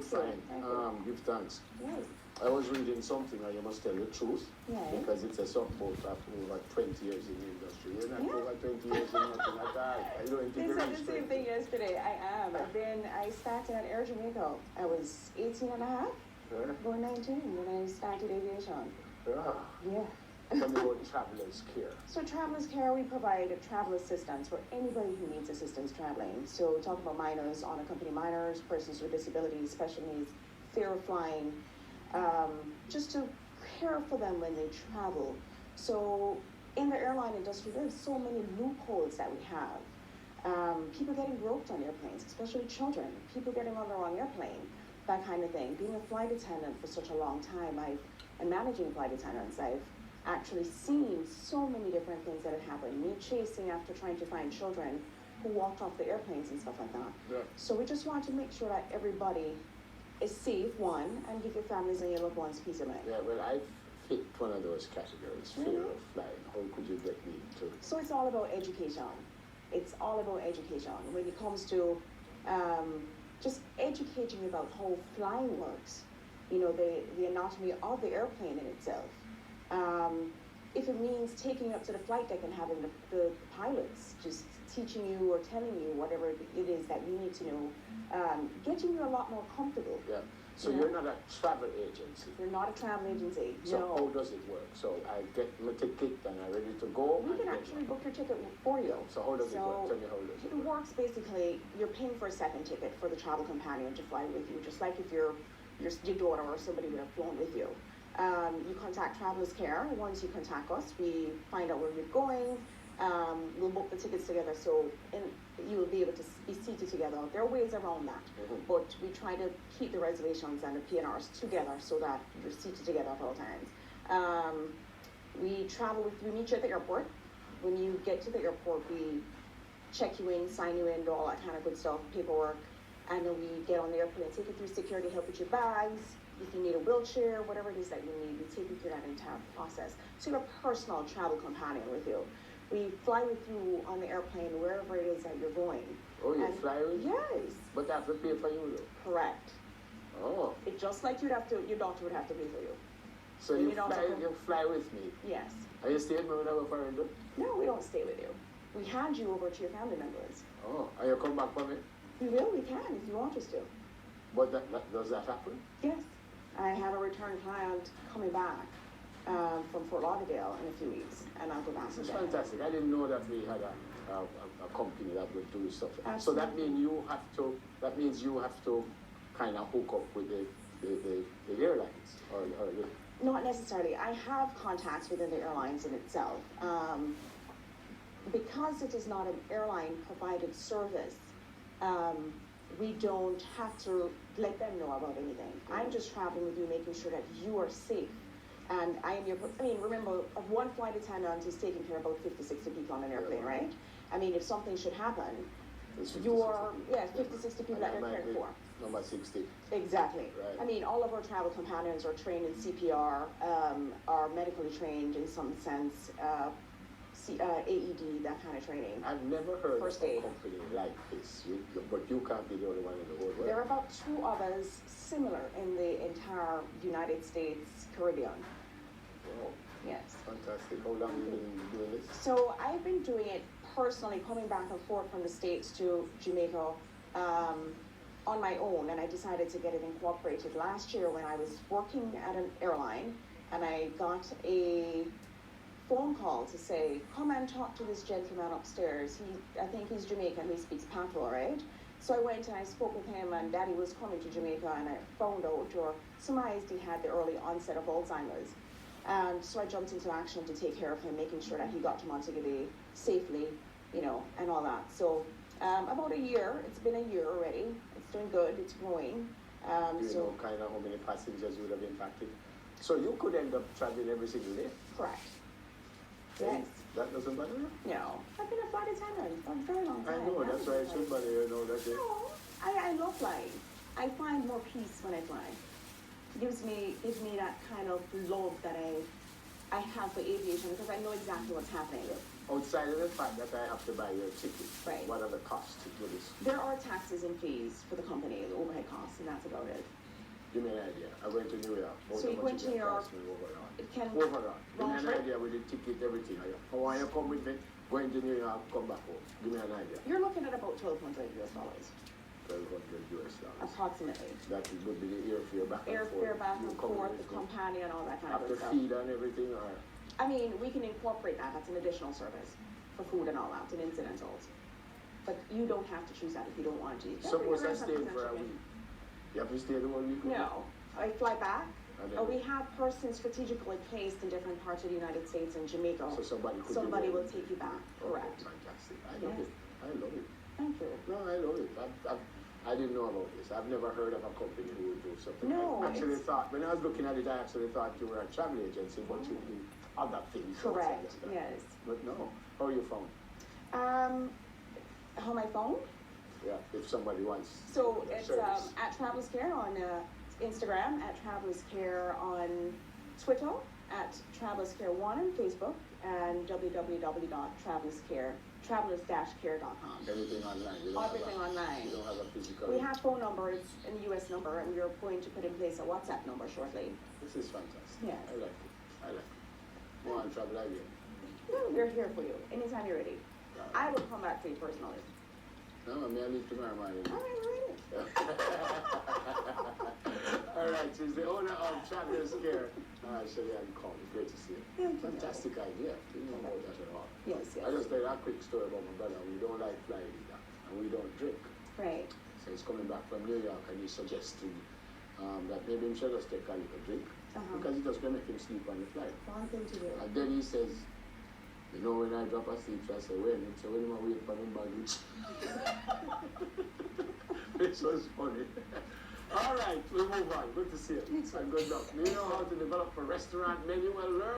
Fine. Give thanks. Yes. I was reading something and you must tell the truth. Yeah. Because it's a something about over 20 years in the industry. You're not over 20 years in nothing at all. I don't think They you're said the same thing yesterday. I am. And then I started at Air Jamaica. I was 18 and a half, going 19 when I started aviation. Yeah. Tell me about Travelers Care. So Travelers Care, we provide travel assistance for anybody who needs assistance traveling. So we talk about minors, unaccompanied minors, persons with disabilities, special needs, fear of flying, just to care for them when they travel. So in the airline industry, there's so many loopholes that we have. People getting roped on airplanes, especially children, people getting on the wrong airplane, that kind of thing. Being a flight attendant for such a long time, and managing flight attendants, I've actually seen so many different things that have happened. Me chasing after trying to find children who walked off the airplanes and stuff like that. Yeah. So we just want to make sure that everybody is safe, one, and give your families and your loved ones peace of mind. Yeah, well, I fit one of those categories, fear of flying. How could you get me to? So it's all about education. It's all about education. When it comes to just educating about how flying works, you know, the anatomy of the airplane in itself. If it means taking you up to the flight deck and having the pilots just teaching you or telling you whatever it is that you need to know, getting you a lot more comfortable. Yeah. So you're not a travel agency. You're not a travel agency. So no. how does it work? So I get my ticket and I'm ready to go. We can actually book your ticket for you. So how does it work? Tell me how does it work? It works basically, you're paying for a second ticket for the travel companion to fly with you, just like if your daughter or somebody would have flown with you. You contact Travelers Care. Once you contact us, we find out where you're going. We'll book the tickets together, so you will be able to be seated together. There are ways around that, but we try to keep the reservations and the PNRs together so that you're seated together at all times. We meet you at the airport. When you get to the airport, we check you in, sign you in, do all that kind of good stuff, paperwork, and then we get on the airplane, take you through security, help with your bags. If you need a wheelchair, whatever it is that you need, we take you through that entire process. So you have a personal travel companion with you. We fly with you on the airplane wherever it is that you're going. Oh, you fly with? Yes. But I have to pay for you though? Correct. Oh. It's just like your doctor would have to pay for you. So you fly with me? Yes. Are you staying with me now for you? No, we don't stay with you. We hand you over to your family members. Oh, and you come back for me? We can if you want us to. But does that happen? Yes. I have a return client coming back from Fort Lauderdale in a few weeks, and I'll go back. That's fantastic. I didn't know that we had a company that would do stuff. Absolutely. So that means you have to kind of hook up with the airlines or Not necessarily. I have contacts within the airlines in itself. Because it is not an airline provided service, we don't have to let them know about anything. I'm just traveling with you, making sure that you are safe. And remember, one flight attendant is taking care of about 50, 60 people on an airplane, right? I mean, if something should happen, 50, 60 people that you're caring for. Number 60. Exactly. Right. I mean, all of our travel companions are trained in CPR, are medically trained in some sense, AED, that kind of training. I've never heard First of a aid. company like this, but you can't be the only one in the world, right? There are about 2 others similar in the entire United States, Caribbean. Wow. Yes. Fantastic. How long have you been doing this? So I've been doing it personally, coming back and forth from the States to Jamaica on my own, and I decided to get it incorporated last year when I was working at an airline, and I got a phone call to say, come and talk to this gentleman upstairs. I think he's Jamaican, he speaks patois, right? So I went and I spoke with him, and Daddy was coming to Jamaica, and I found out or surmised he had the early onset of Alzheimer's. And so I jumped into action to take care of him, making sure that he got to Montego Bay safely, and all that. So about a year, it's been a year already. It's doing good, it's growing. Do you know kind of how many passengers you would have impacted? So you could end up traveling every single day? Correct. Yes. That doesn't bother you? No. I've been a flight attendant for a very long time. I know, that's why it should bother you, that. No, I love flying. I find more peace when I fly. Gives me that kind of love that I have for aviation because I know exactly what's happening. Outside of the fact that I have to buy your ticket, Right. what are the costs to do this? There are taxes and fees for the company, the overhead costs, and that's about it. Give me an idea. I went to New York. So you went to New York. It can Overall. Give me an trip? idea with the ticket, everything. How want you come with me? Going to New York, come back home. Give me an idea. You're looking at about $1,200 US. $1,200. Approximately. That would be the airfare back and forth. Airfare back and You come forth, with the me. companion, all that kind of After good stuff. feed and everything, or I mean, we can incorporate that. That's an additional service for food and all that, and incidentals. But you don't have to choose that if you don't want to. suppose I stayed for a week. You have to stay the whole week? No. I fly back. And then- We have persons strategically placed in different parts of the United States and Jamaica. So somebody could Somebody do will it. take you back. Oh, Correct. fantastic. I love Yes. it. I love it. Thank you. No, I love it. I didn't know about this. I've never heard of a company who would do something. No, I actually it's- thought, when I was looking at it, I actually thought you were a travel agency, but you do other things. Correct. outside of that. Yes. But no. How you found? How my phone? Yeah, if somebody wants. So your it's service. at Travelers Care on Instagram, at Travelers Care on Twitter, at Travelers Care 1 on Facebook, and www.travelers-care.com. Everything online. You don't Everything have a, online. You don't have a physical. We have phone numbers and the US number, and we are going to put in place a WhatsApp number shortly. This is fantastic. Yes. I like it. I like it. More on travel again. No, we're here for you anytime you're ready. I will come back for you personally. No, I mean, I leave tomorrow morning. All right, we're ready. All right, she's the owner of Travers Care. Shelley-Ann Collins. Great to see you. Thank you. Fantastic idea. Didn't know about that at all. Yes, yes. I just tell you a quick story about my brother. We don't like flying either, and we don't drink. Right. So he's coming back from New York, and he's suggesting that maybe he should just take a little drink because it just going to make him sleep on the flight. One thing to do. And then he says, you know, when I drop asleep, I say, when? He said, when am I waiting for my baggage? This was funny. All right, we move on. Good to see you. And good luck. You know how to develop a restaurant menu? Well, learn.